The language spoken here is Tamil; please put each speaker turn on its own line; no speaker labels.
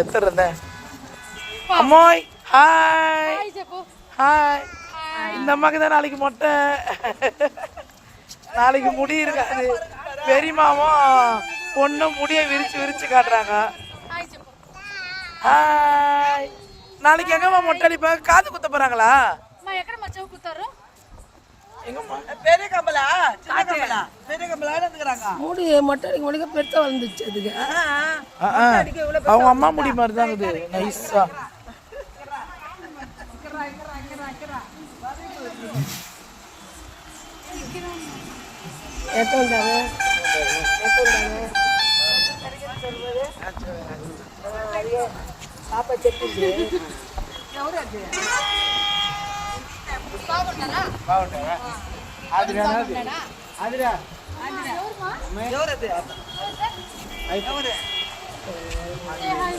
எத்தனை அம்மாய் ஹாய் ஹாய். இந்த அம்மாக்கு தான் நாளைக்கு மொட்டை, நாளைக்கு முடி இருக்காது. பெரியமாவும் பொண்ணும் முடியை விரிச்சு காட்டுறாங்க. ஹாய். நாளைக்கு எங்கம்மா மொட்டை அடிப்பாங்க? காது குத்த போறாங்களா? பெரிய கம்பலா சின்ன கம்பலா? பெரிய கம்பலா எடுத்துக்கறாங்க. முடி மொட்டை அடிக்க முடிக்க பெருசா வளர்ந்துச்சு அதுக்கு. அவங்க அம்மா முடி மாதிரி தான் இது, நைஸா. పాప చెప్పింది బాగుంటారా? ఆదిరా ఎవరది?